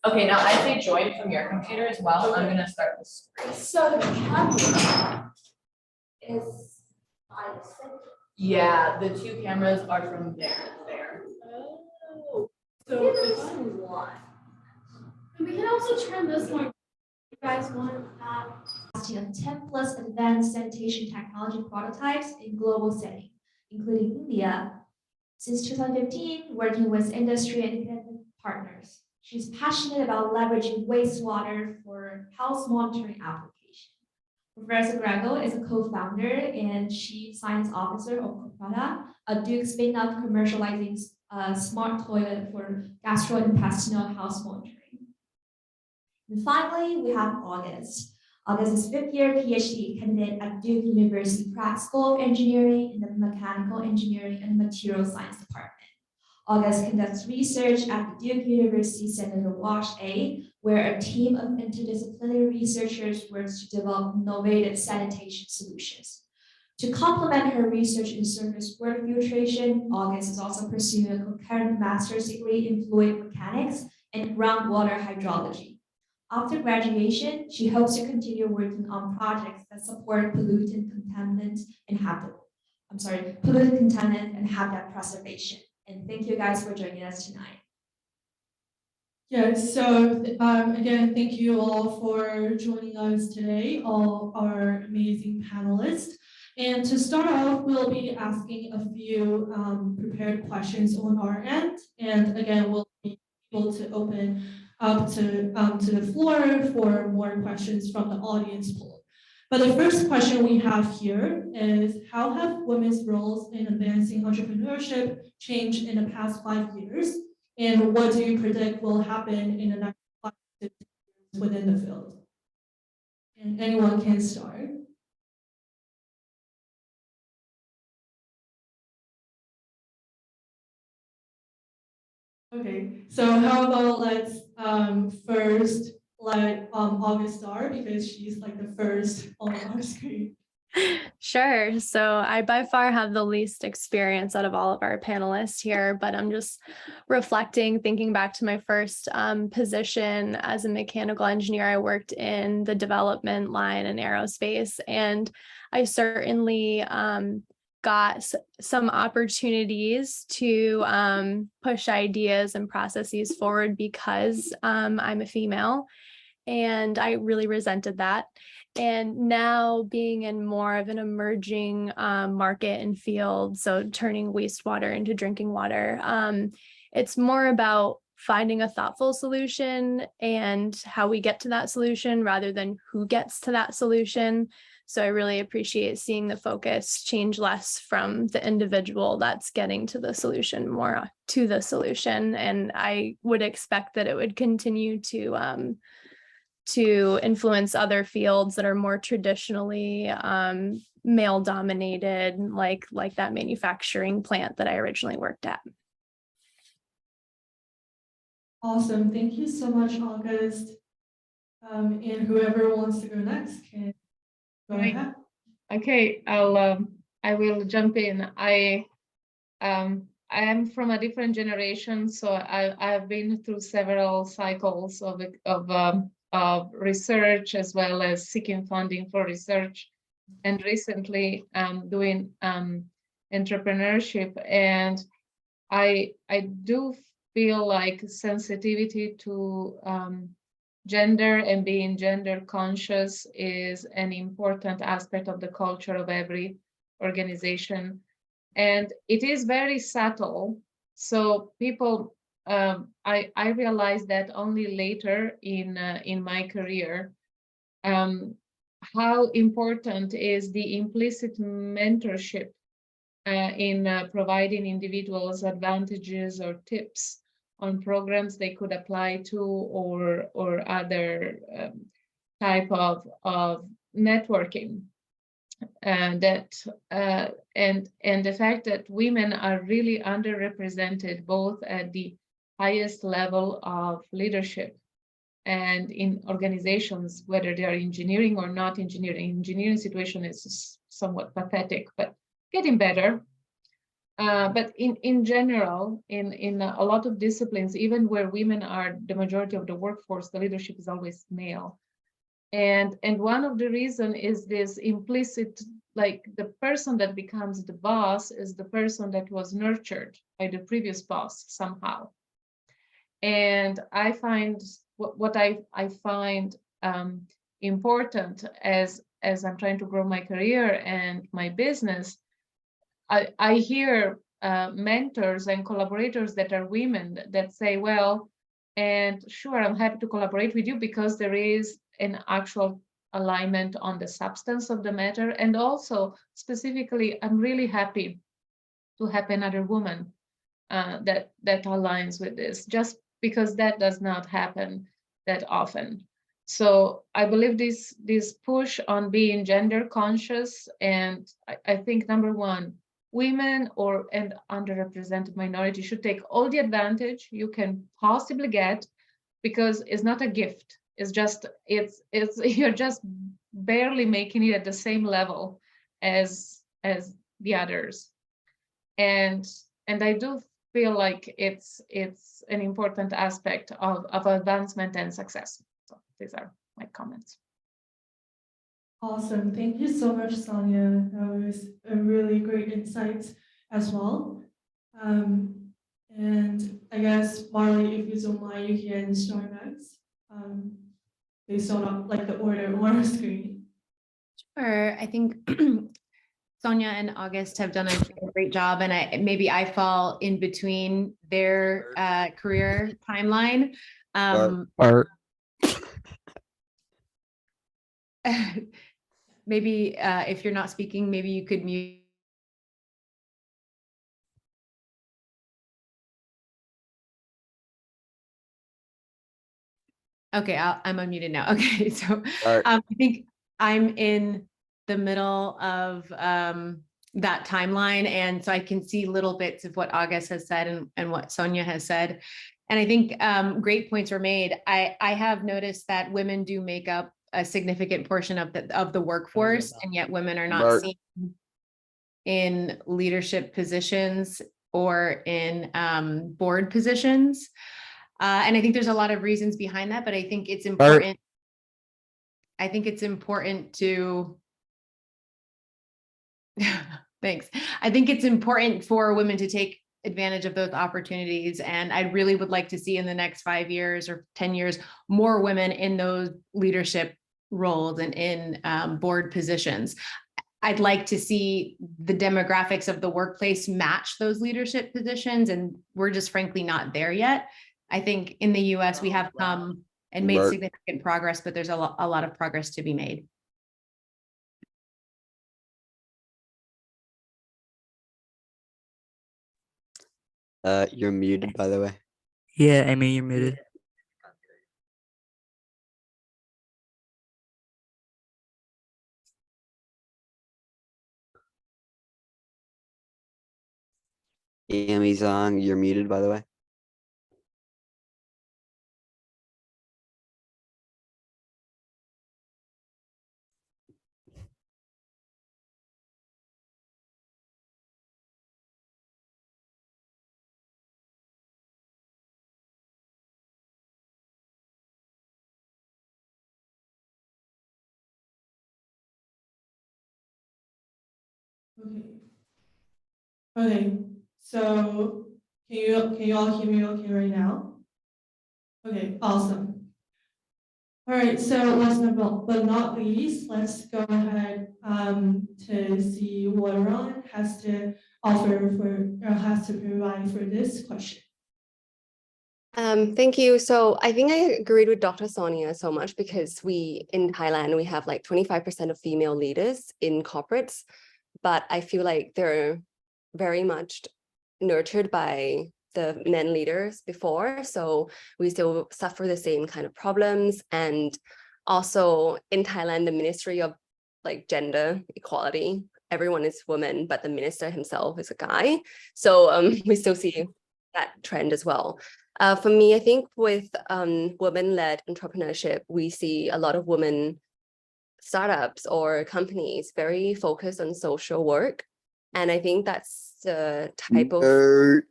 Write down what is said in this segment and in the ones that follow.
Okay, now I say join from your computer as well. I'm gonna start the screen. So the camera is by the center. Yeah, the two cameras are from there to there. Oh. So it's one. We can also turn this one. You guys want that? 10 plus advanced sanitation technology prototypes in global setting, including India. Since 2015, working with industry and independent partners. She's passionate about leveraging wastewater for health monitoring application. Professor Grego is a co-founder and chief science officer of Coprata, a Duke spin-off commercializing smart toilet for gastrointestinal health monitoring. And finally, we have August. August is fifth-year PhD candidate at Duke University Pratt School of Engineering in the Mechanical Engineering and Material Science Department. August conducts research at the Duke University Center WASH A, where a team of interdisciplinary researchers works to develop innovative sanitation solutions. To complement her research in surface water filtration, August is also pursuing a concurrent master's degree in fluid mechanics and groundwater hydrology. After graduation, she hopes to continue working on projects that support pollutant contaminant and habitat preservation. And thank you guys for joining us tonight. Yes, so again, thank you all for joining us today, all our amazing panelists. And to start off, we'll be asking a few prepared questions on our end. And again, we'll be able to open up to the floor for more questions from the audience pool. But the first question we have here is, how have women's roles in advancing entrepreneurship changed in the past 5 years? And what do you predict will happen in the next 5 to 10 years within the field? And anyone can start. Okay, so how about let's first let August start, because she's like the first on our screen. Sure. So I by far have the least experience out of all of our panelists here, but I'm just reflecting, thinking back to my first position as a mechanical engineer. I worked in the development line in aerospace, and I certainly got some opportunities to push ideas and processes forward because I'm a female, and I really resented that. And now being in more of an emerging market and field, so turning wastewater into drinking water, it's more about finding a thoughtful solution and how we get to that solution rather than who gets to that solution. So I really appreciate seeing the focus change less from the individual that's getting to the solution, more to the solution. And I would expect that it would continue to influence other fields that are more traditionally male dominated, like that manufacturing plant that I originally worked at. Awesome, thank you so much, August. And whoever wants to go next can go ahead. Okay, I will jump in. I am from a different generation, so I've been through several cycles of research, as well as seeking funding for research, and recently doing entrepreneurship. And I do feel like sensitivity to gender and being gender conscious is an important aspect of the culture of every organization. And it is very subtle. So people, I realized that only later in my career, how important is the implicit mentorship in providing individuals advantages or tips on programs they could apply to, or other type of networking. And that and the fact that women are really underrepresented both at the highest level of leadership and in organizations, whether they are engineering or not engineering. Engineering situation is somewhat pathetic, but getting better. But in general, in a lot of disciplines, even where women are the majority of the workforce, the leadership is always male. And one of the reason is this implicit, like the person that becomes the boss is the person that was nurtured by the previous boss somehow. And I find what I find important as I'm trying to grow my career and my business, I hear mentors and collaborators that are women that say, well, and sure, I'm happy to collaborate with you because there is an actual alignment on the substance of the matter. And also specifically, I'm really happy to have another woman that aligns with this, just because that does not happen that often. So I believe this push on being gender conscious, and I think number one, women and underrepresented minority should take all the advantage you can possibly get, because it's not a gift. It's just you're just barely making it at the same level as the others, and I do feel like it's an important aspect of advancement and success. So these are my comments. Awesome. Thank you so much, Sonia. That was a really great insight as well. And I guess, Marley, if you don't mind, you can start next. Based on like the order on our screen. Sure. I think Sonia and August have done a great job, and maybe I fall in between their career timeline. Maybe if you're not speaking, maybe you could mute. Okay, I'm unmuted now. Okay, so I think I'm in the middle of that timeline, and so I can see little bits of what August has said and what Sonia has said. And I think great points were made. I have noticed that women do make up a significant portion of the workforce, and yet women are not seen in leadership positions or in board positions. And I think there's a lot of reasons behind that, but I think it's important. I think it's important to, thanks. I think it's important for women to take advantage of those opportunities. And I really would like to see in the next 5 years or 10 years, more women in those leadership roles and in board positions. I'd like to see the demographics of the workplace match those leadership positions. And we're just frankly not there yet. I think in the US, we have come and made significant progress, but there's a lot of progress to be made. You're muted, by the way. Yeah, Amy, you're muted. Amy's on. You're muted, by the way. Okay, so can you all hear me okay right now? Okay, awesome. All right, so last but not least, let's go ahead to see what Ron has to offer or has to provide for this question. Thank you. So I think I agreed with Dr. Sonia so much, because in Thailand, we have like 25% of female leaders in corporates, but I feel like they're very much nurtured by the men leaders before. So we still suffer the same kind of problems. And also in Thailand, the Ministry of like Gender Equality, everyone is women, but the minister himself is a guy. So we still see that trend as well. For me, I think with women-led entrepreneurship, we see a lot of women startups or companies very focused on social work. And I think that's the type of Bird.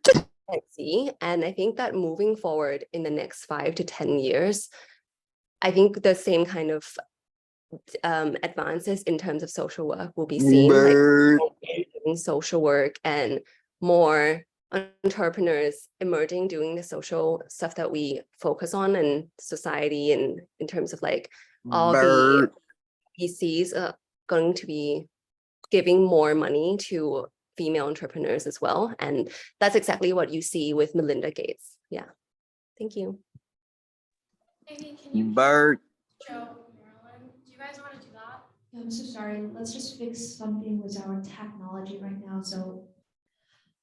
I see. And I think that moving forward in the next 5 to 10 years, I think the same kind of advances in terms of social work will be seen, like Bird. doing social work and more entrepreneurs emerging doing the social stuff that we focus on in society, and in terms of like all Bird. the VCs are going to be giving more money to female entrepreneurs as well. And that's exactly what you see with Melinda Gates. Yeah. Thank you. Maybe can you Bird. show Marilyn? Do you guys want to do that? Yeah, I'm so sorry. Let's just fix something with our technology right now. So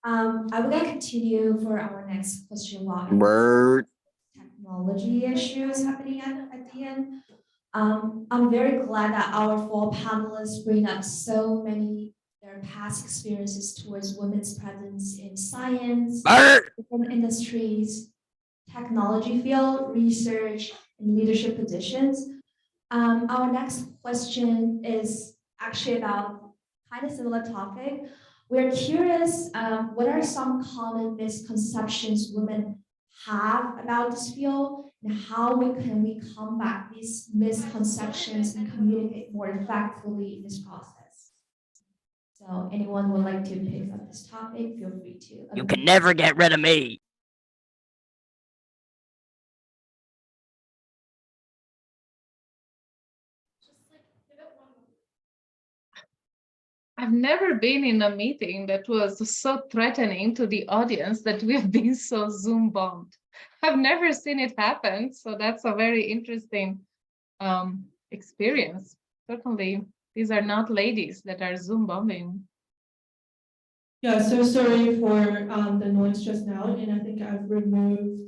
I will continue for our next question about Bird. technology issues happening at the end. I'm very glad that our 4 panelists bring up so many their past experiences towards women's presence in science, Bird. different industries, technology field, research, and leadership positions. Our next question is actually about kind of similar topic. We're curious, what are some common misconceptions women have about this field, and how can we combat these misconceptions and communicate more effectively in this process? So anyone would like to pick up this topic, feel free to. You can never get rid of me. I've never been in a meeting that was so threatening to the audience that we have been so Zoom bombed. I've never seen it happen, so that's a very interesting experience. Certainly, these are not ladies that are Zoom bombing. Yeah, so sorry for the noise just now, and I think I've removed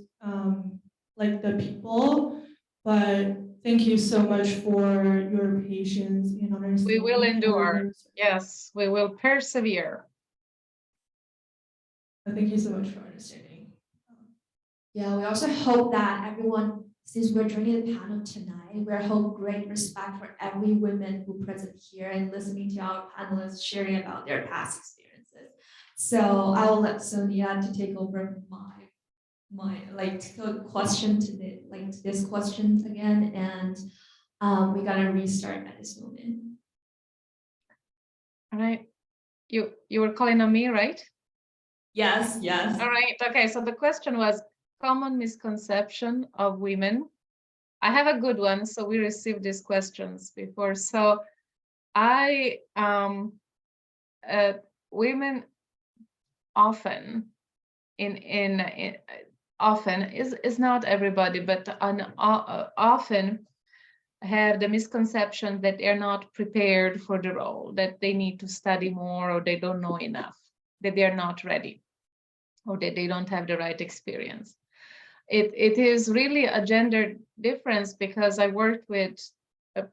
like the people, but thank you so much for your patience and understanding. We will endure. Yes, we will persevere. Thank you so much for understanding. Yeah, we also hope that everyone, since we're joining the panel tonight, we hold great respect for every woman who present here and listening to our panelists sharing about their past experiences. So I will let Sonia to take over my question to this question again, and we gotta restart at this moment. All right, you were calling on me, right? Yes. All right. Okay. So the question was common misconception of women. I have a good one. So we received these questions before. So women often often is not everybody, but often have the misconception that they're not prepared for the role, that they need to study more, or they don't know enough, that they're not ready, or that they don't have the right experience. It is really a gender difference, because I worked with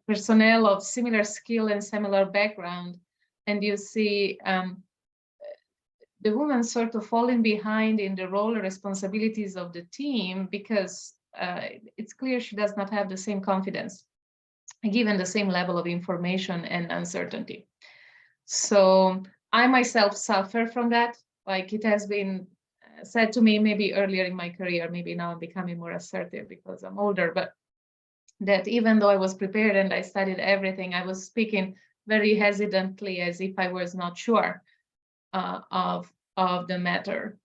personnel of similar skill and similar background, and you see the woman sort of falling behind in the role and responsibilities of the team, because it's clear she does not have the same confidence, given the same level of information and uncertainty. So I myself suffer from that. Like, it has been said to me maybe earlier in my career, maybe now I'm becoming more assertive because I'm older, but that even though I was prepared and I studied everything, I was speaking very hesitantly, as if I was not sure of the matter.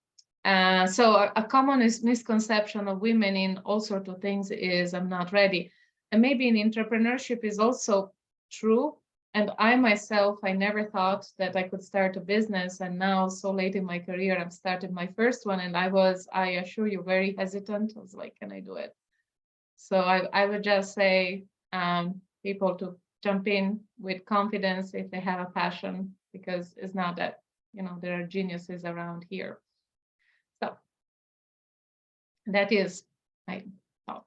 So a common misconception of women in all sorts of things is I'm not ready. And maybe in entrepreneurship is also true. And I myself, I never thought that I could start a business. And now, so late in my career, I've started my first one. And I assure you, very hesitant. I was like, can I do it? So I would just say people to jump in with confidence if they have a passion, because it's not that, there are geniuses around here. So that is my thought.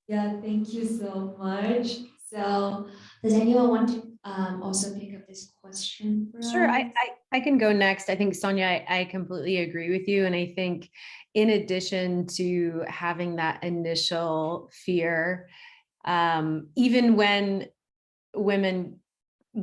Yeah, thank you so much. So does anyone want to also pick up this question for Sure, us? I can go next. I think, Sonia, I completely agree with you. And I think in addition to having that initial fear, even when women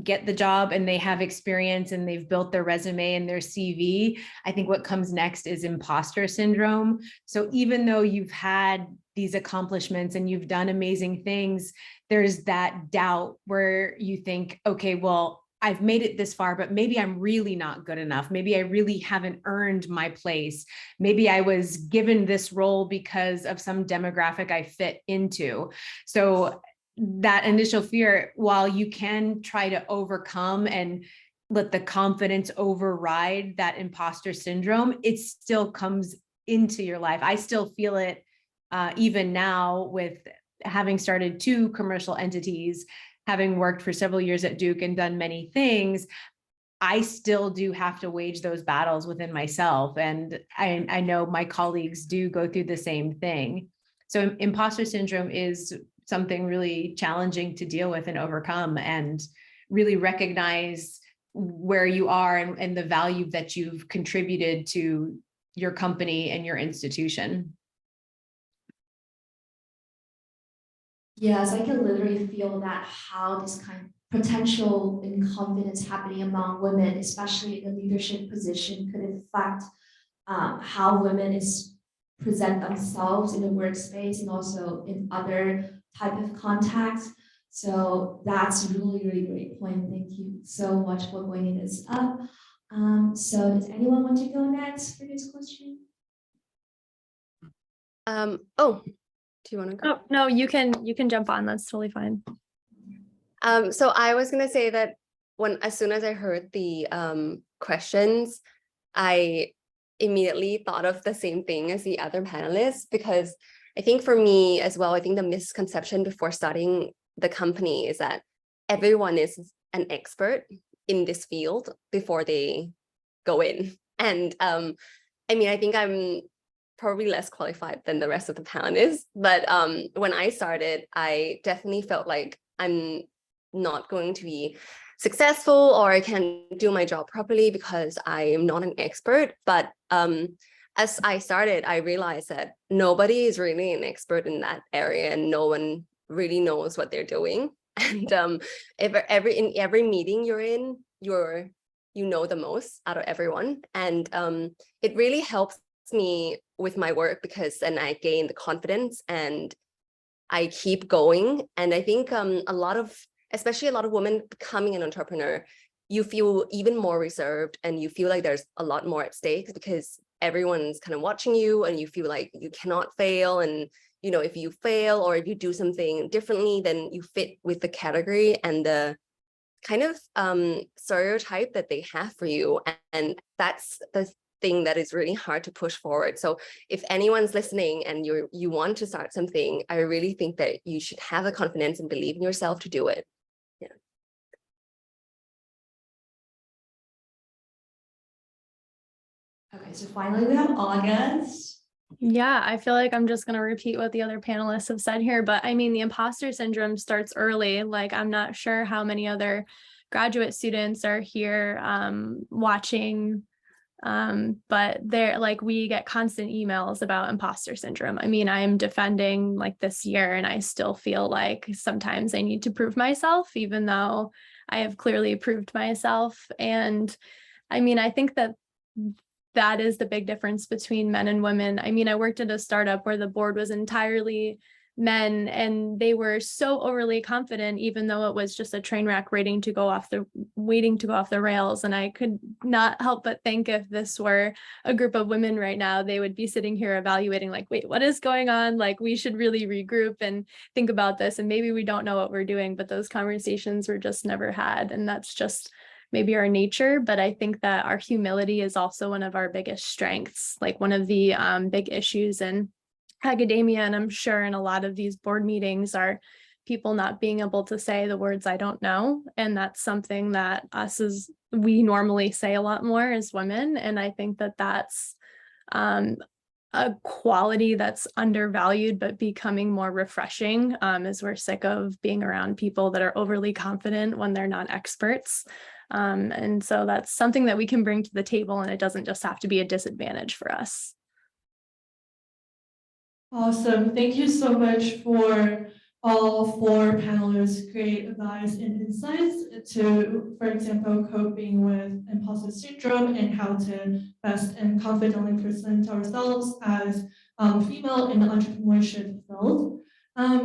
get the job and they have experience and they've built their resume and their CV, I think what comes next is imposter syndrome. So even though you've had these accomplishments and you've done amazing things, there's that doubt where you think, okay, well, I've made it this far, but maybe I'm really not good enough. Maybe I really haven't earned my place. Maybe I was given this role because of some demographic I fit into. So that initial fear, while you can try to overcome and let the confidence override that imposter syndrome, it still comes into your life. I still feel it even now with having started 2 commercial entities, having worked for several years at Duke and done many things. I still do have to wage those battles within myself. And I know my colleagues do go through the same thing. So imposter syndrome is something really challenging to deal with and overcome, and really recognize where you are and the value that you've contributed to your company and your institution. Yes, I can literally feel that how this kind of potential and confidence happening among women, especially in a leadership position, could affect how women present themselves in the workspace and also in other type of contexts. So that's really, really great point. Thank you so much for bringing this up. So does anyone want to go next for this question? Oh, do you want to go? Oh, no, you can jump on. That's totally fine. So I was gonna say that as soon as I heard the questions, I immediately thought of the same thing as the other panelists, because I think for me as well, I think the misconception before starting the company is that everyone is an expert in this field before they go in. And I mean, I think I'm probably less qualified than the rest of the panelists, but when I started, I definitely felt like I'm not going to be successful or I can't do my job properly because I am not an expert. But as I started, I realized that nobody is really an expert in that area and no one really knows what they're doing. And in every meeting you're in, you know the most out of everyone. And it really helps me with my work because then I gain the confidence and I keep going. And I think especially a lot of women becoming an entrepreneur, you feel even more reserved and you feel like there's a lot more at stake because everyone's kind of watching you and you feel like you cannot fail. And, you know, if you fail or if you do something differently, then you fit with the category and the kind of stereotype that they have for you. And that's the thing that is really hard to push forward. So if anyone's listening and you want to start something, I really think that you should have the confidence and believe in yourself to do it. Yeah. Okay, so finally we have August. Yeah, I feel like I'm just going to repeat what the other panelists have said here, but I mean, the imposter syndrome starts early. Like, I'm not sure how many other graduate students are here watching, but they're like, we get constant emails about imposter syndrome. I mean, I'm defending like this year and I still feel like sometimes I need to prove myself, even though I have clearly proved myself. And I mean, I think that is the big difference between men and women. I mean, I worked at a startup where the board was entirely men and they were so overly confident, even though it was just a train wreck waiting to go off the rails. And I could not help but think if this were a group of women right now, they would be sitting here evaluating like, wait, what is going on? Like, we should really regroup and think about this. And maybe we don't know what we're doing, but those conversations were just never had. And that's just maybe our nature, but I think that our humility is also one of our biggest strengths. Like one of the big issues in academia, and I'm sure in a lot of these board meetings, are people not being able to say the words "I don't know," and that's something that we normally say a lot more as women, and I think that that's a quality that's undervalued, but becoming more refreshing as we're sick of being around people that are overly confident when they're not experts. And so that's something that we can bring to the table, and it doesn't just have to be a disadvantage for us. Awesome. Thank you so much for all four panelists great advice and insights to, for example, coping with imposter syndrome and how to best and confidently present ourselves as female in the entrepreneurship field.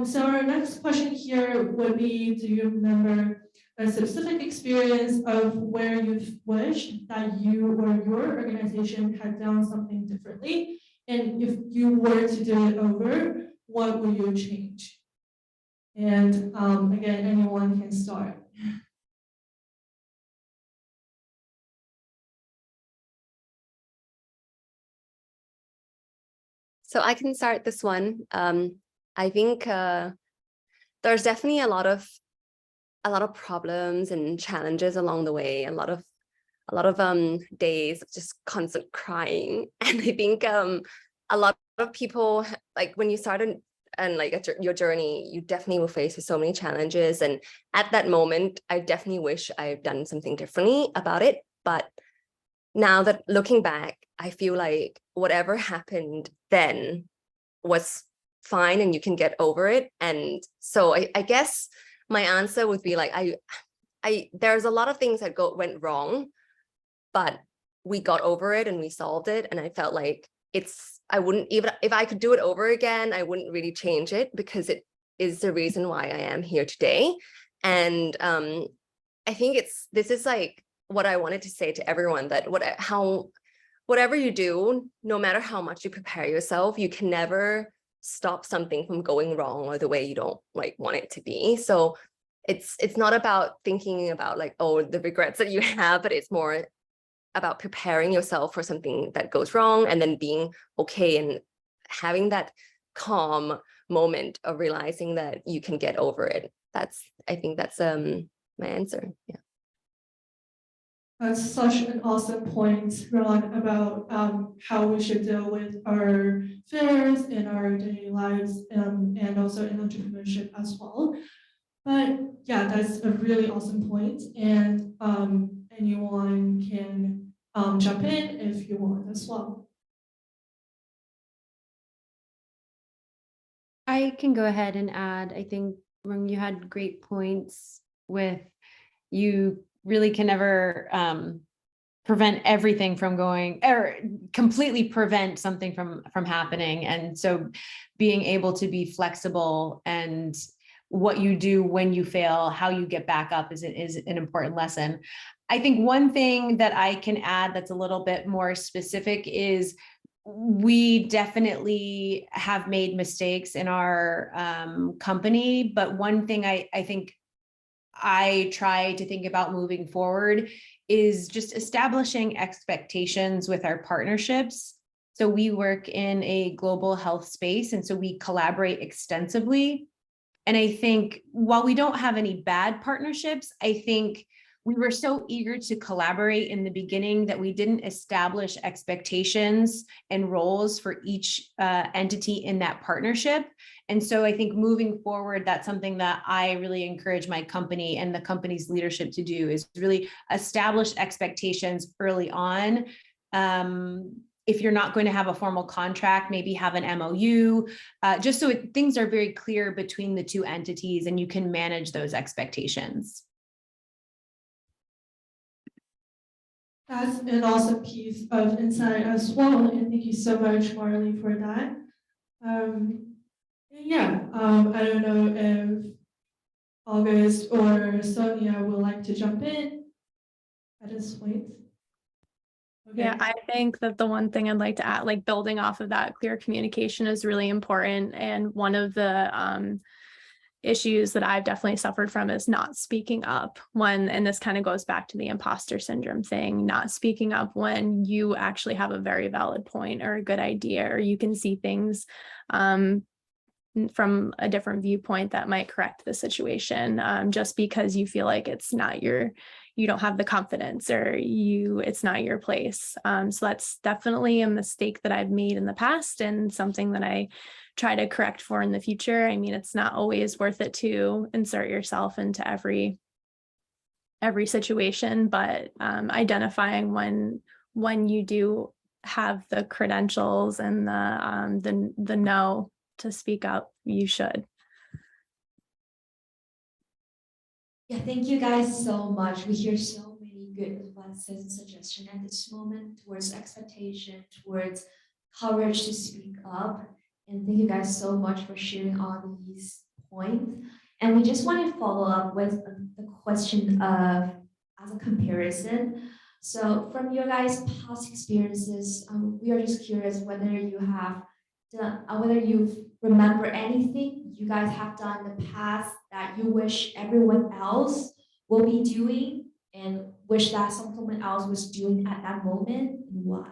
So our next question here would be, do you remember a specific experience of where you've wished that you or your organization had done something differently? And if you were to do it over, what would you change? And again, anyone can start. So I can start this one. I think there's definitely a lot of problems and challenges along the way, a lot of days of just constant crying. And I think a lot of people, like when you started and like your journey, you definitely will face with so many challenges. And at that moment, I definitely wish I've done something differently about it. But now that looking back, I feel like whatever happened then was fine and you can get over it. And so I guess my answer would be like, there's a lot of things that went wrong, but we got over it and we solved it. And I felt like I wouldn't, even if I could do it over again, I wouldn't really change it because it is the reason why I am here today. And I think this is like what I wanted to say to everyone, that whatever you do, no matter how much you prepare yourself, you can never stop something from going wrong or the way you don't like want it to be. So it's not about thinking about like, oh, the regrets that you have, but it's more about preparing yourself for something that goes wrong and then being okay and having that calm moment of realizing that you can get over it. I think that's my answer. Yeah. That's such an awesome point, Ron, about how we should deal with our fears in our daily lives and also in entrepreneurship as well. But yeah, that's a really awesome point. And anyone can jump in if you want as well. I can go ahead and add, I think, Rung, you had great points with you really can never prevent everything from going, or completely prevent something from happening. And so being able to be flexible and what you do when you fail, how you get back up is an important lesson. I think one thing that I can add that's a little bit more specific is we definitely have made mistakes in our company, but one thing I think I try to think about moving forward is just establishing expectations with our partnerships. So we work in a global health space, and so we collaborate extensively. And I think while we don't have any bad partnerships, I think we were so eager to collaborate in the beginning that we didn't establish expectations and roles for each entity in that partnership. And so I think moving forward, that's something that I really encourage my company and the company's leadership to do, is really establish expectations early on. If you're not going to have a formal contract, maybe have an MOU, just so things are very clear between the two entities and you can manage those expectations. That's an awesome piece of insight as well. And thank you so much, Marley, for that. I don't know if August or Sonia would like to jump in at this point. Okay. Yeah, I think that the one thing I'd like to add, like building off of that, clear communication is really important. And one of the issues that I've definitely suffered from is not speaking up when, and this kind of goes back to the imposter syndrome thing, not speaking up when you actually have a very valid point or a good idea, or you can see things from a different viewpoint that might correct the situation, just because you feel like it's not you don't have the confidence, or it's not your place. So that's definitely a mistake that I've made in the past and something that I try to correct for in the future. I mean, it's not always worth it to insert yourself into every situation, but identifying when you do have the credentials and the know to speak up, you should. Yeah, thank you guys so much. We hear so many good advices and suggestions at this moment towards expectation, towards courage to speak up. And thank you guys so much for sharing all these points. And we just want to follow up with the question of as a comparison. So from your guys' past experiences, we are just curious whether you have done, whether you remember anything you guys have done in the past that you wish everyone else will be doing and wish that someone else was doing at that moment, and why?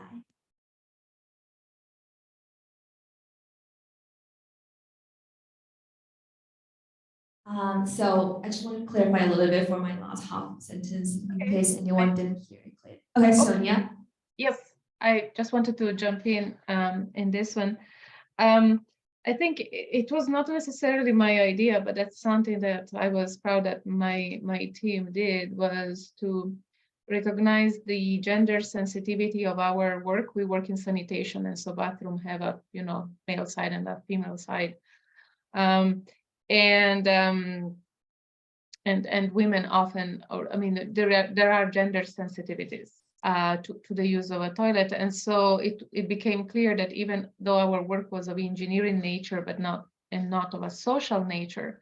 So I just want to clarify a little bit for my last half sentence in Okay. case anyone didn't hear it clearly. Okay, Sonia. Yes, I just wanted to jump in this one. I think it was not necessarily my idea, but that's something that I was proud that my team did, was to recognize the gender sensitivity of our work. We work in sanitation, and so bathroom have a male side and a female side, and women often, or I mean, there are gender sensitivities to the use of a toilet. And so it became clear that even though our work was of engineering nature, but not of a social nature,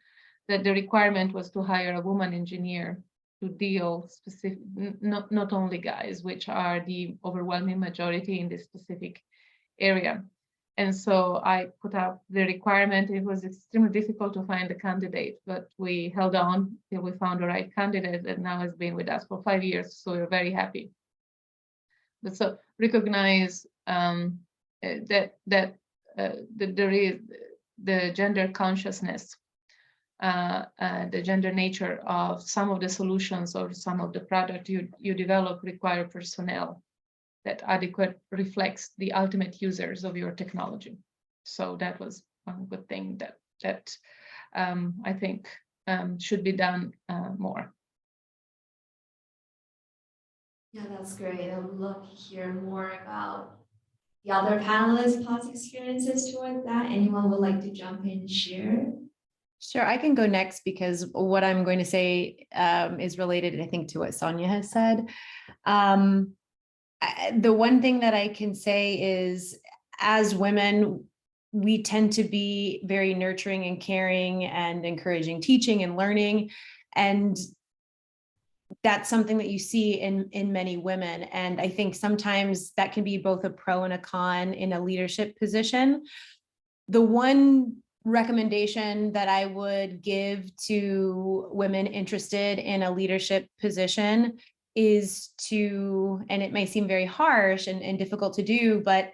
that the requirement was to hire a woman engineer to deal specific, not only guys, which are the overwhelming majority in this specific area. And so I put out the requirement. It was extremely difficult to find a candidate, but we held on till we found the right candidate that now has been with us for 5 years. So we're very happy. But so recognize that there is the gender consciousness, the gender nature of some of the solutions or some of the product you develop require personnel that adequate reflects the ultimate users of your technology. So that was one good thing that I think should be done more. Yeah, that's great. I would love to hear more about the other panelists' past experiences toward that. Anyone would like to jump in and share? Sure, I can go next because what I'm going to say is related, I think, to what Sonia has said. The one thing that I can say is, as women, we tend to be very nurturing and caring and encouraging teaching and learning. And that's something that you see in many women. And I think sometimes that can be both a pro and a con in a leadership position. The one recommendation that I would give to women interested in a leadership position is to, and it may seem very harsh and difficult to do, but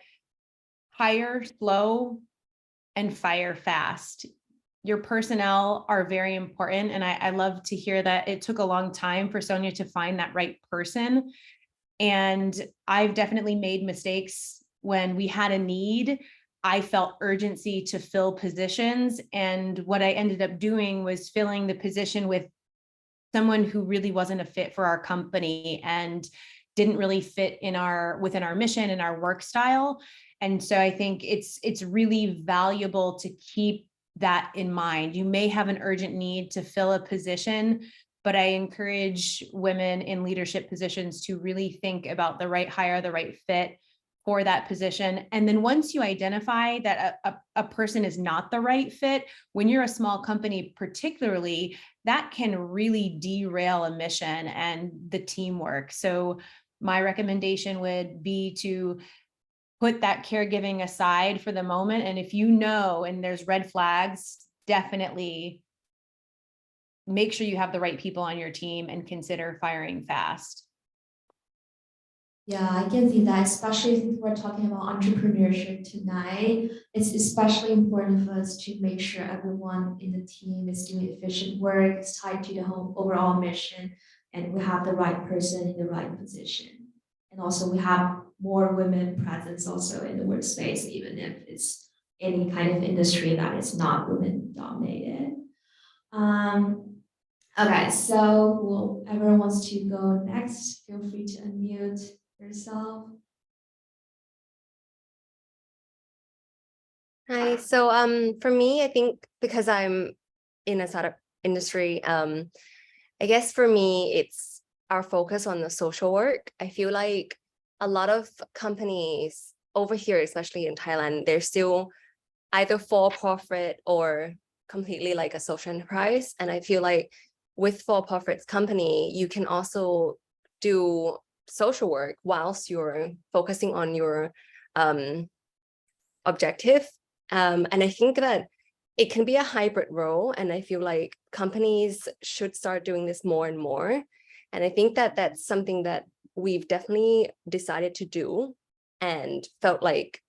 hire slow and fire fast. Your personnel are very important. And I love to hear that it took a long time for Sonia to find that right person. And I've definitely made mistakes when we had a need. I felt urgency to fill positions. And what I ended up doing was filling the position with someone who really wasn't a fit for our company and didn't really fit within our mission and our work style. And so I think it's really valuable to keep that in mind. You may have an urgent need to fill a position, but I encourage women in leadership positions to really think about the right hire, the right fit for that position. And then once you identify that a person is not the right fit, when you're a small company particularly, that can really derail a mission and the teamwork. So my recommendation would be to put that caregiving aside for the moment. And if you know, and there's red flags, definitely make sure you have the right people on your team and consider firing fast. Yeah, I can see that, especially since we're talking about entrepreneurship tonight. It's especially important for us to make sure everyone in the team is doing efficient work, it's tied to the whole overall mission, and we have the right person in the right position. And also we have more women presence also in the workspace, even if it's any kind of industry that is not women dominated. Okay, so whoever wants to go next, feel free to unmute yourself. Hi. So for me, I think because I'm in a startup industry, I guess for me, it's our focus on the social work. I feel like a lot of companies over here, especially in Thailand, they're still either for-profit or completely like a social enterprise. And I feel like with for-profit company, you can also do social work whilst you're focusing on your objective. And I think that it can be a hybrid role. And I feel like companies should start doing this more and more. And I think that that's something that we've definitely decided to do and felt like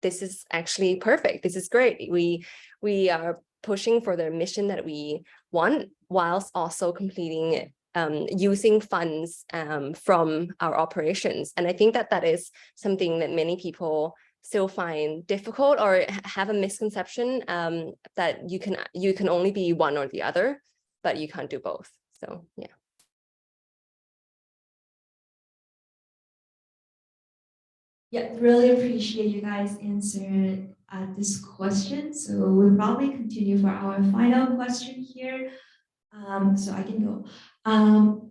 this is actually perfect. This is great. We are pushing for the mission that we want whilst also completing using funds from our operations. And I think that that is something that many people still find difficult or have a misconception that you can only be one or the other, but you can't do both. So yeah. Yeah, really appreciate you guys answering this question. So we'll probably continue for our final question here. So I can go.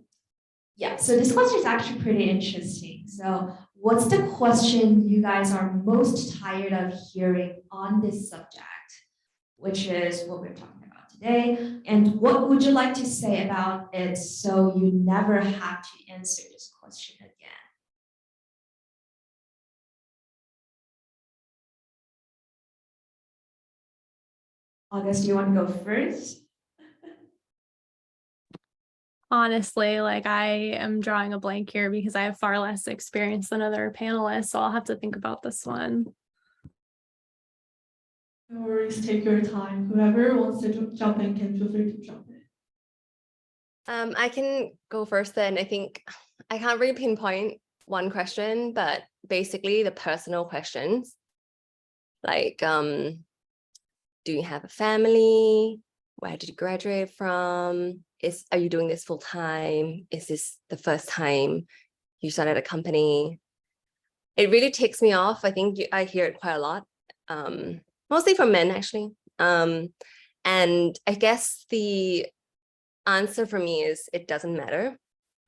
Yeah, so this question is actually pretty interesting. So what's the question you guys are most tired of hearing on this subject, which is what we're talking about today? And what would you like to say about it so you never have to answer this question again? August, do you want to go first? Honestly, like I am drawing a blank here because I have far less experience than other panelists, so I'll have to think about this one. No worries, take your time. Whoever wants to jump in can feel free to jump in. I can go first then. I think I can't really pinpoint one question, but basically the personal questions like, do you have a family? Where did you graduate from? Are you doing this full time? Is this the first time you started a company? It really ticks me off. I think I hear it quite a lot, mostly from men actually. And I guess the answer for me is it doesn't matter.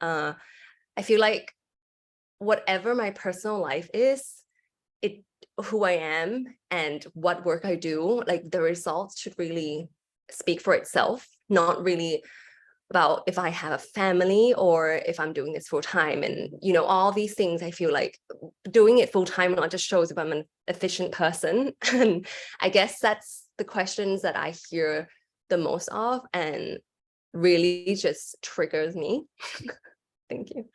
I feel like whatever my personal life is, who I am and what work I do, like the results should really speak for itself, not really about if I have a family or if I'm doing this full time. And, you know, all these things, I feel like doing it full time not just shows if I'm an efficient person. And I guess that's the questions that I hear the most of and really just triggers me. Thank you.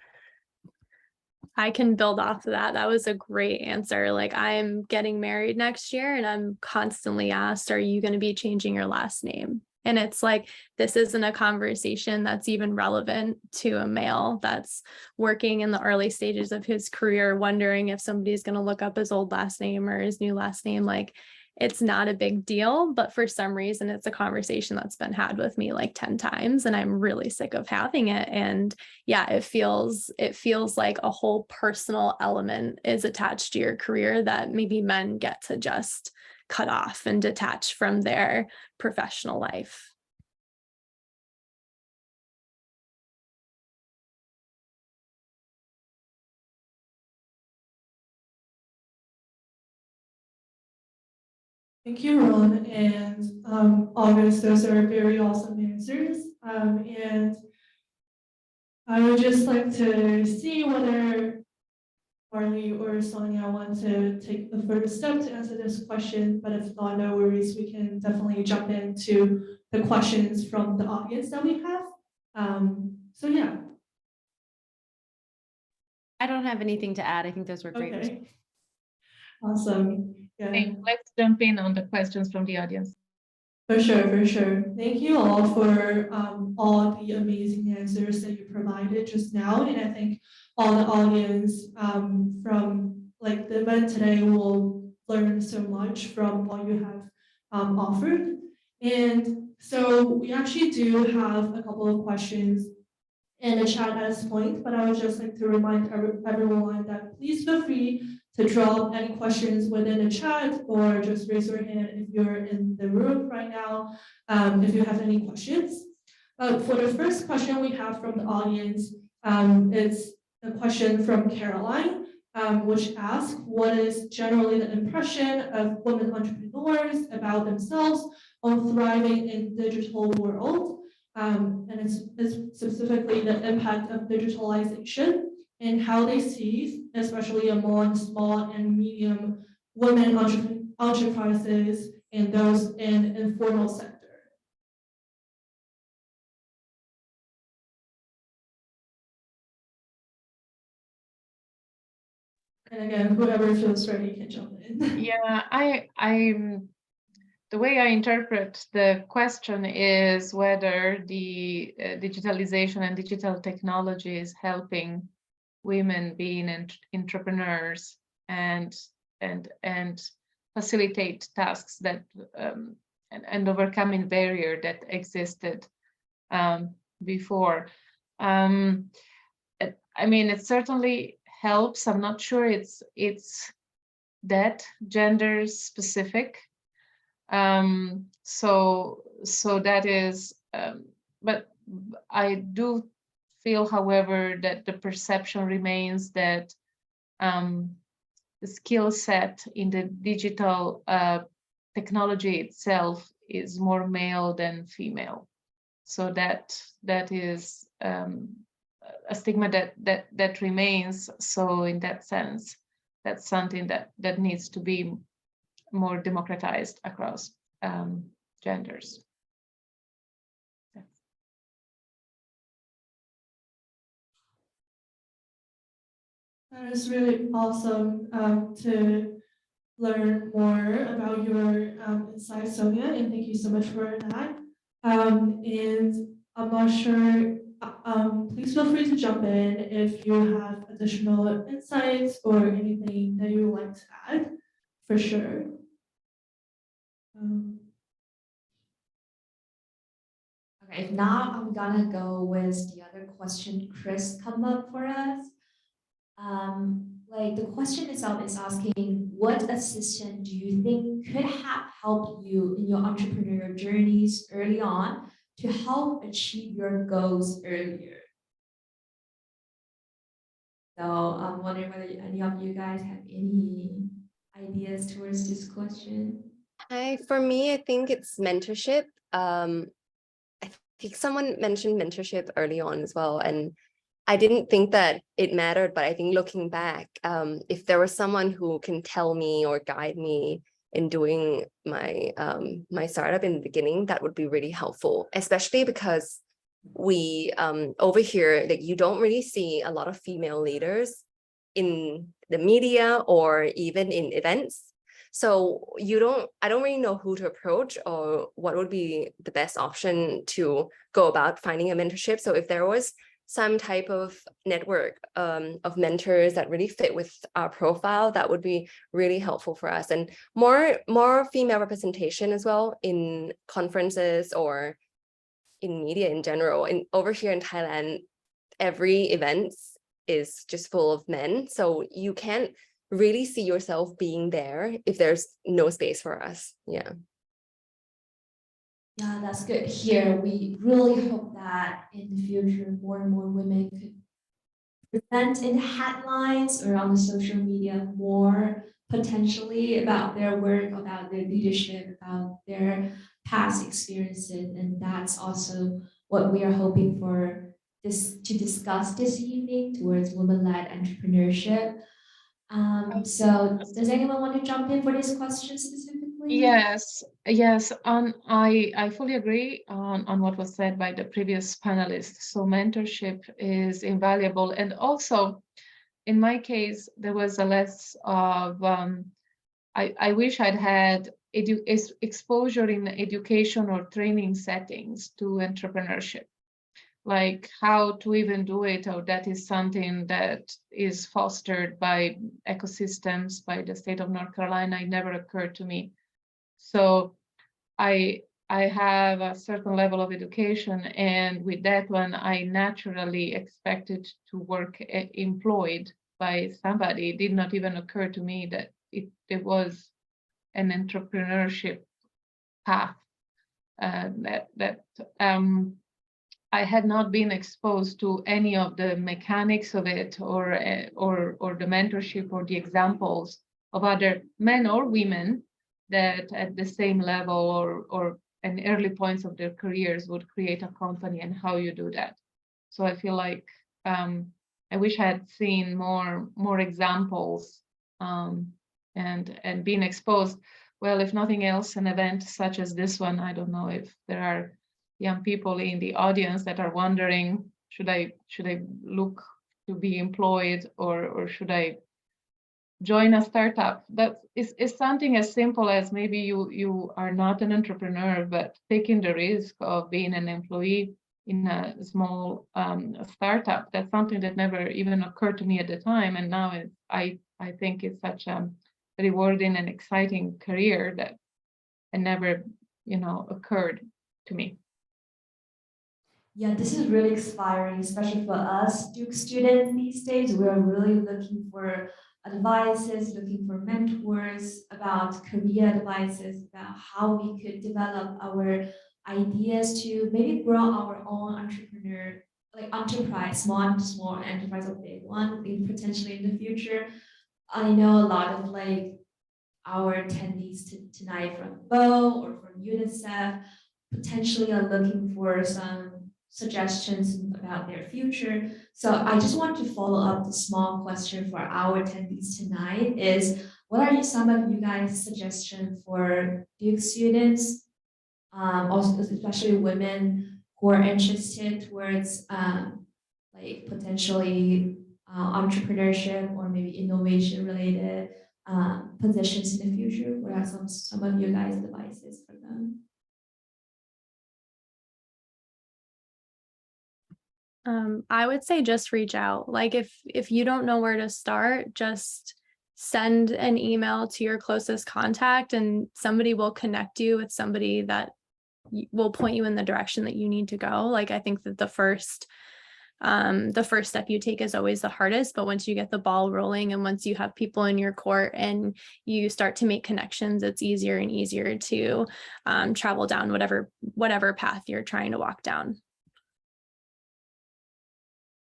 I can build off of that. That was a great answer. Like I'm getting married next year and I'm constantly asked, are you going to be changing your last name? And it's like, this isn't a conversation that's even relevant to a male that's working in the early stages of his career, wondering if somebody's going to look up his old last name or his new last name. Like it's not a big deal, but for some reason it's a conversation that's been had with me like 10 times and I'm really sick of having it. And yeah, it feels like a whole personal element is attached to your career that maybe men get to just cut off and detach from their professional life. Thank you, Ron and August. Those are very awesome answers. And I would just like to see whether Marley or Sonia want to take the first step to answer this question, but if not, no worries, we can definitely jump into the questions from the audience that we have. So yeah. I don't have anything to add. I think those were great. Okay. Awesome. Yeah. Okay, let's jump in on the questions from the audience. For sure, for sure. Thank you all for all the amazing answers that you provided just now. And I think all the audience from like the event today will learn so much from what you have offered. And so we actually do have a couple of questions in the chat at this point, but I would just like to remind everyone that please feel free to drop any questions within the chat or just raise your hand if you're in the room right now, if you have any questions. For the first question we have from the audience, it's a question from Caroline, which asks, what is generally the impression of women entrepreneurs about themselves or thriving in digital world? And it's specifically the impact of digitalization and how they see, especially among small and medium women enterprises and those in informal sector. And again, whoever feels ready can jump in. Yeah, the way I interpret the question is whether the digitalization and digital technology is helping women being entrepreneurs and facilitate tasks that and overcoming barrier that existed before. I mean, it certainly helps. I'm not sure it's that gender specific. So that is, but I do feel, however, that the perception remains that the skill set in the digital technology itself is more male than female. So that is a stigma that remains. So in that sense, that's something that needs to be more democratized across genders. That is really awesome to learn more about your insights, Sonia, and thank you so much for that. And I'm not sure, please feel free to jump in if you have additional insights or anything that you would like to add, for sure. Okay, if not, I'm gonna go with the other question Chris come up for us. Like the question itself is asking, what assistant do you think could have helped you in your entrepreneurial journeys early on to help achieve your goals earlier? So I'm wondering whether any of you guys have any ideas towards this question. For me, I think it's mentorship. I think someone mentioned mentorship early on as well, and I didn't think that it mattered, but I think looking back, if there was someone who can tell me or guide me in doing my my startup in the beginning, that would be really helpful, especially because we over here, like, you don't really see a lot of female leaders in the media or even in events. So I don't really know who to approach or what would be the best option to go about finding a mentorship. So if there was some type of network of mentors that really fit with our profile, that would be really helpful for us. And more female representation as well in conferences or in media in general. And over here in Thailand, every event is just full of men. So you can't really see yourself being there if there's no space for us. Yeah. Yeah, that's good here. We really hope that in the future, more and more women could present in headlines or on the social media more potentially about their work, about their leadership, about their past experiences. And that's also what we are hoping for to discuss this evening towards women-led entrepreneurship. So does anyone want to jump in for this question specifically? Yes. I fully agree on what was said by the previous panelists. So mentorship is invaluable. And also, in my case, there was a less of, I wish I'd had exposure in education or training settings to entrepreneurship, like how to even do it, or that is something that is fostered by ecosystems, by the state of North Carolina. It never occurred to me. So I have a certain level of education, and with that one, I naturally expected to work employed by somebody. It did not even occur to me that there was an entrepreneurship path I had not been exposed to any of the mechanics of it, or the mentorship or the examples of other men or women that at the same level or in early points of their careers would create a company, and how you do that. So I feel like I wish I had seen more examples and being exposed. Well, if nothing else, an event such as this one, I don't know if there are young people in the audience that are wondering, should I look to be employed, or should I join a startup? That is something as simple as maybe you are not an entrepreneur, but taking the risk of being an employee in a small startup. That's something that never even occurred to me at the time, and now I think it's such a rewarding and exciting career that it never occurred to me. Yeah, this is really inspiring, especially for us Duke students these days. We're really looking for advices, looking for mentors about career advices, about how we could develop our ideas to maybe grow our own enterprise, small enterprise or big one, maybe potentially in the future. I know a lot of our attendees tonight from BO or from UNICEF potentially are looking for some suggestions about their future. So I just want to follow up the small question for our attendees tonight is, what are some of you guys' suggestions for Duke students, also especially women who are interested towards potentially entrepreneurship or maybe innovation related positions in the future? What are some of you guys' advices for them? I would say just reach out. Like if you don't know where to start, just send an email to your closest contact and somebody will connect you with somebody that will point you in the direction that you need to go. Like I think that the first step you take is always the hardest, but once you get the ball rolling and once you have people in your court and you start to make connections, it's easier and easier to travel down whatever path you're trying to walk down.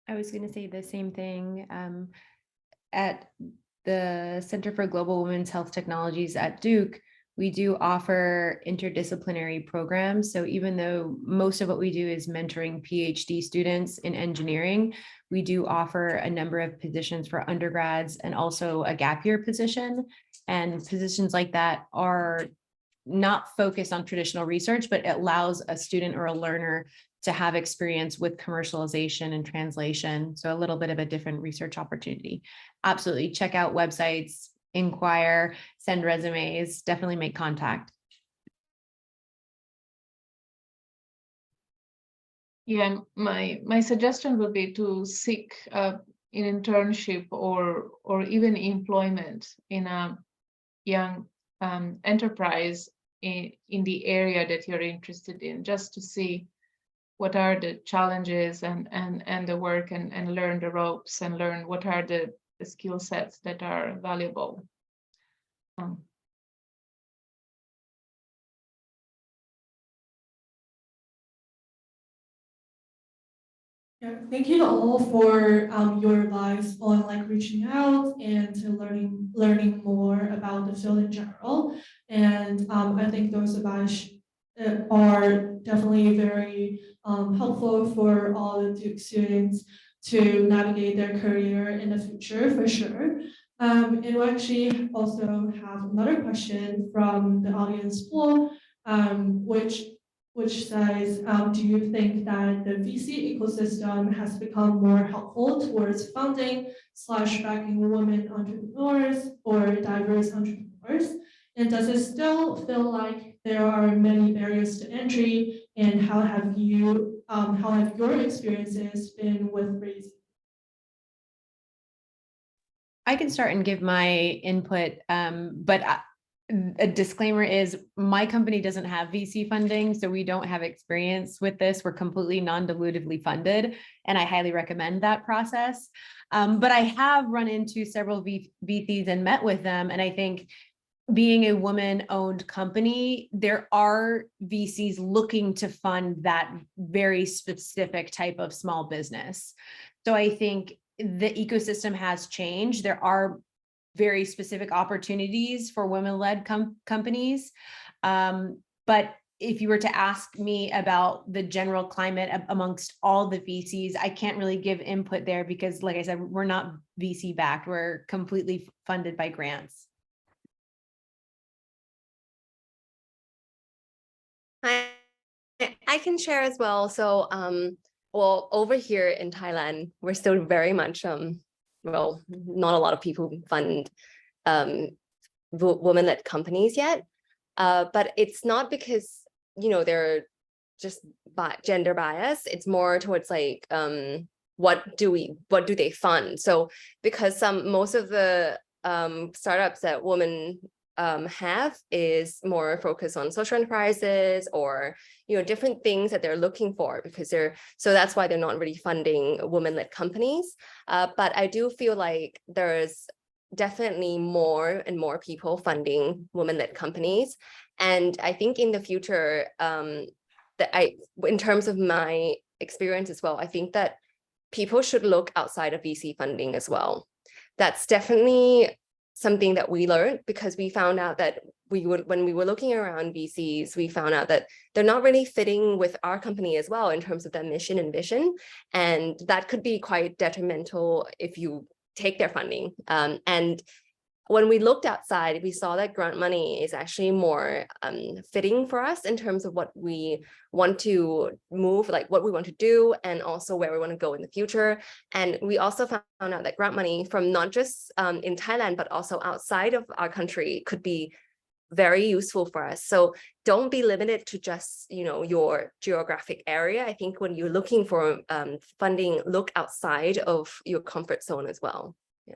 I was going to say the same thing. At the Center for Global Women's Health Technologies at Duke, we do offer interdisciplinary programs. So even though most of what we do is mentoring PhD students in engineering, we do offer a number of positions for undergrads and also a gap year position. And positions like that are not focused on traditional research, but it allows a student or a learner to have experience with commercialization and translation. So a little bit of a different research opportunity. Absolutely. Check out websites, inquire, send resumes, definitely make contact. Yeah, my suggestion would be to seek an internship or even employment in a young enterprise in the area that you're interested in, just to see what are the challenges and the work and learn the ropes and learn what are the skill sets that are valuable. Yeah, thank you all for your advice on reaching out and to learning more about the field in general. And I think those advice are definitely very helpful for all the Duke students to navigate their career in the future for sure. And we actually also have another question from the audience pool, which says, do you think that the VC ecosystem has become more helpful towards funding / backing women entrepreneurs or diverse entrepreneurs? And does it still feel like there are many barriers to entry? And how have your experiences been with raising? I can start and give my input, but a disclaimer is my company doesn't have VC funding, so we don't have experience with this. We're completely non-dilutively funded, and I highly recommend that process. But I have run into several VCs and met with them, and I think being a woman-owned company, there are VCs looking to fund that very specific type of small business. So I think the ecosystem has changed. There are very specific opportunities for women-led companies. But if you were to ask me about the general climate amongst all the VCs, I can't really give input there because, like I said, we're not VC backed. We're completely funded by grants. I can share as well. So, well, over here in Thailand, we're still very much, well, not a lot of people fund women-led companies yet. But it's not because, you know, they're just gender bias. It's more towards like, what do they fund? So because most of the startups that women have is more focused on social enterprises or, you know, different things that they're looking for because so that's why they're not really funding women-led companies. But I do feel like there's definitely more and more people funding women-led companies. And I think in the future, in terms of my experience as well, I think that people should look outside of VC funding as well. That's definitely something that we learned because we found out that when we were looking around VCs, we found out that they're not really fitting with our company as well in terms of their mission and vision. And that could be quite detrimental if you take their funding. And when we looked outside, we saw that grant money is actually more fitting for us in terms of what we want to move, like what we want to do, and also where we want to go in the future. And we also found out that grant money from not just in Thailand, but also outside of our country could be very useful for us. So don't be limited to just, you know, your geographic area. I think when you're looking for funding, look outside of your comfort zone as well. Yeah.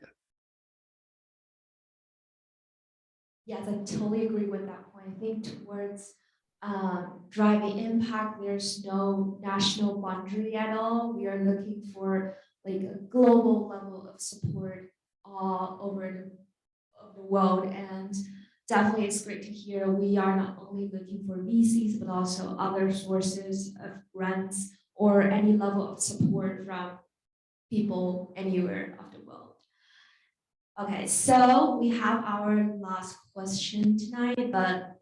Yes, I totally agree with that point. I think towards driving impact, there's no national boundary at all. We are looking for like a global level of support all over the world. And definitely it's great to hear we are not only looking for VCs, but also other sources of grants or any level of support from people anywhere of the world. Okay, so we have our last question tonight, but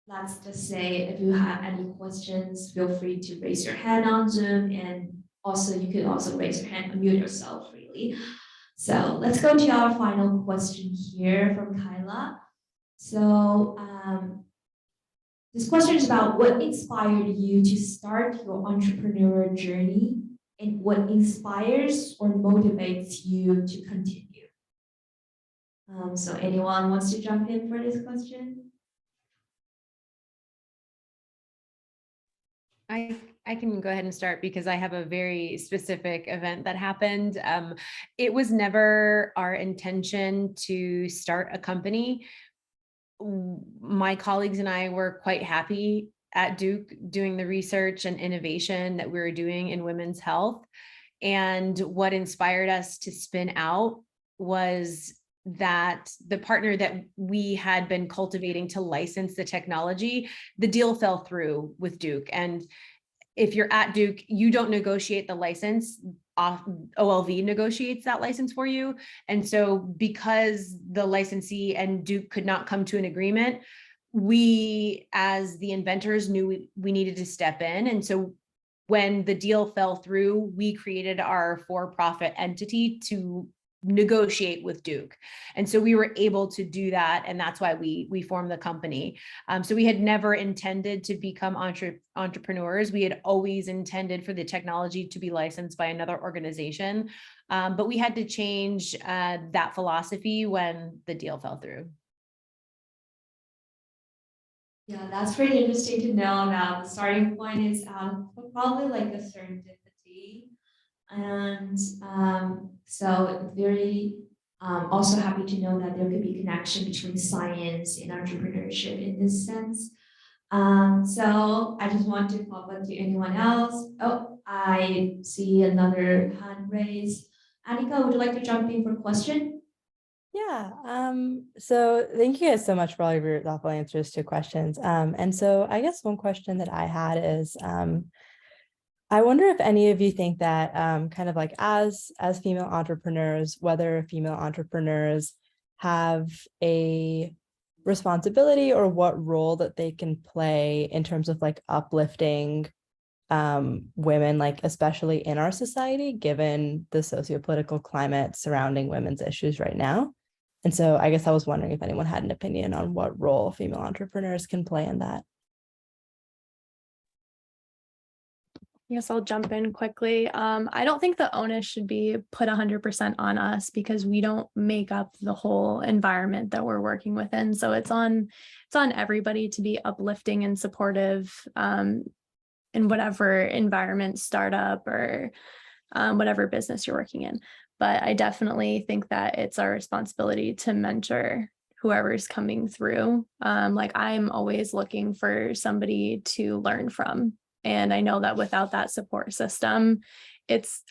let's just say if you have any questions, feel free to raise your hand on Zoom, and also you could also raise your hand, unmute yourself freely. So let's go to our final question here from Kyla. So this question is about what inspired you to start your entrepreneurial journey and what inspires or motivates you to continue. So anyone wants to jump in for this question? I can go ahead and start because I have a very specific event that happened. It was never our intention to start a company. My colleagues and I were quite happy at Duke doing the research and innovation that we were doing in women's health. And what inspired us to spin out was that the partner that we had been cultivating to license the technology, the deal fell through with Duke. And if you're at Duke, you don't negotiate the license. OLV negotiates that license for you. And so because the licensee and Duke could not come to an agreement, we, as the inventors, knew we needed to step in. And so when the deal fell through, we created our for-profit entity to negotiate with Duke. And so we were able to do that. And that's why we formed the company. So we had never intended to become entrepreneurs. We had always intended for the technology to be licensed by another organization. But we had to change that philosophy when the deal fell through. Yeah, that's pretty interesting to know that the starting point is probably like a serendipity. And so very also happy to know that there could be connection between science and entrepreneurship in this sense. So I just want to pop up to anyone else. Oh, I see another hand raised. Annika, would you like to jump in for a question? Yeah, so thank you guys so much for all of your thoughtful answers to questions. And so I guess one question that I had is, I wonder if any of you think that kind of like as female entrepreneurs, whether female entrepreneurs have a responsibility or what role that they can play in terms of like uplifting women, like especially in our society, given the sociopolitical climate surrounding women's issues right now. And so I guess I was wondering if anyone had an opinion on what role female entrepreneurs can play in that. I guess I'll jump in quickly. I don't think the onus should be put 100% on us because we don't make up the whole environment that we're working within. So it's on everybody to be uplifting and supportive in whatever environment, startup, or whatever business you're working in. But I definitely think that it's our responsibility to mentor whoever's coming through. Like I'm always looking for somebody to learn from. And I know that without that support system,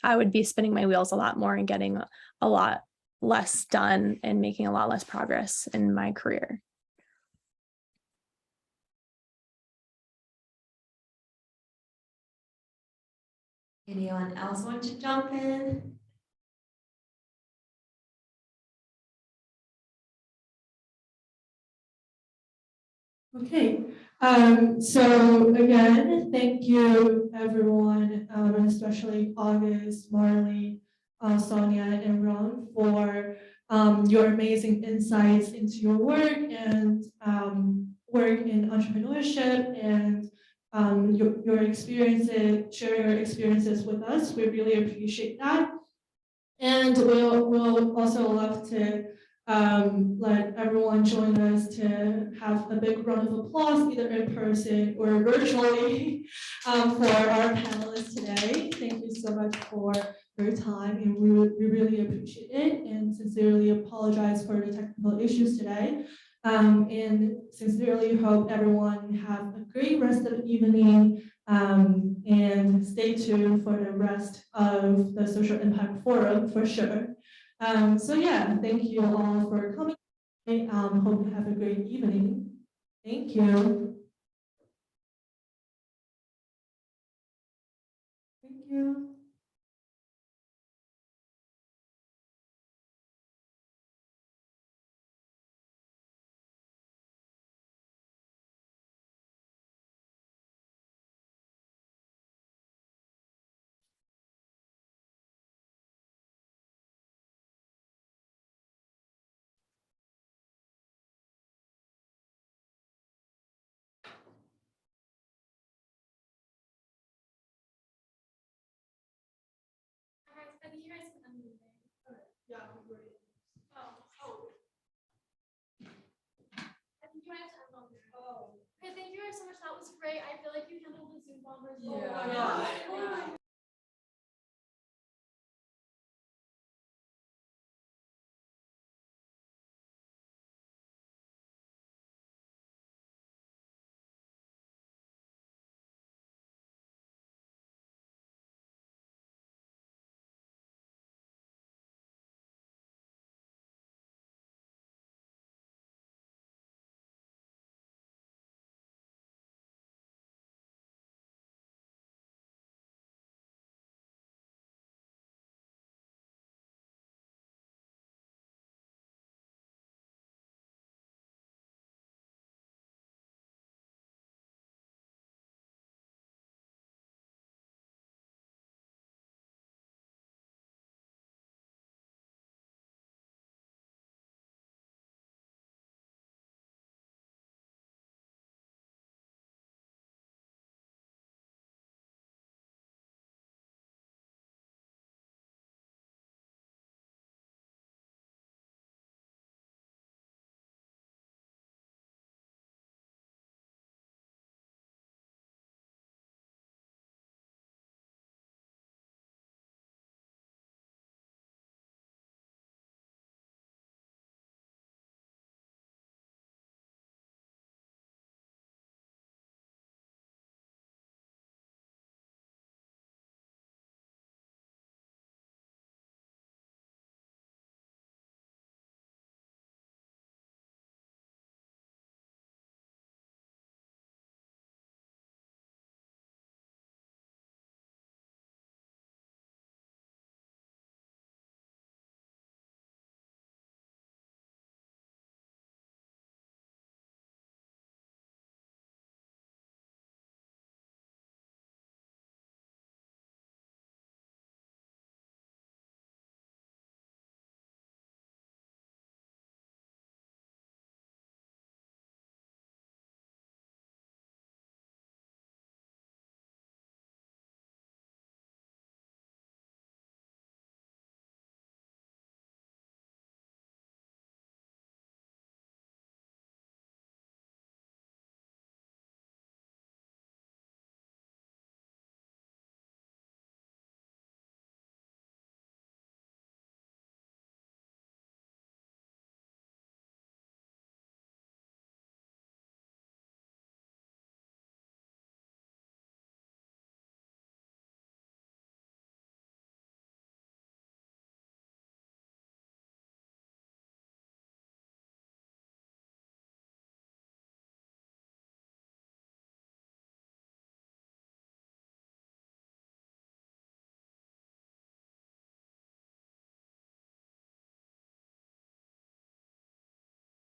I would be spinning my wheels a lot more and getting a lot less done and making a lot less progress in my career. Anyone else want to jump in? Okay, so again, thank you everyone, especially August, Marley, Sonia, and Ron for your amazing insights into your work and work in entrepreneurship and your experiences, share your experiences with us. We really appreciate that. And we'll also love to let everyone join us to have a big round of applause, either in person or virtually, for our panelists today. Thank you so much for your time, and we really appreciate it, and sincerely apologize for the technical issues today. And sincerely hope everyone have a great rest of the evening. And stay tuned for the rest of the Social Impact Forum for sure. So yeah, thank you all for coming. Hope you have a great evening. Thank you. Thank you. Yeah, great. Okay, thank you guys so much. That was great. I feel like you handled the Zoom bombers. Yeah.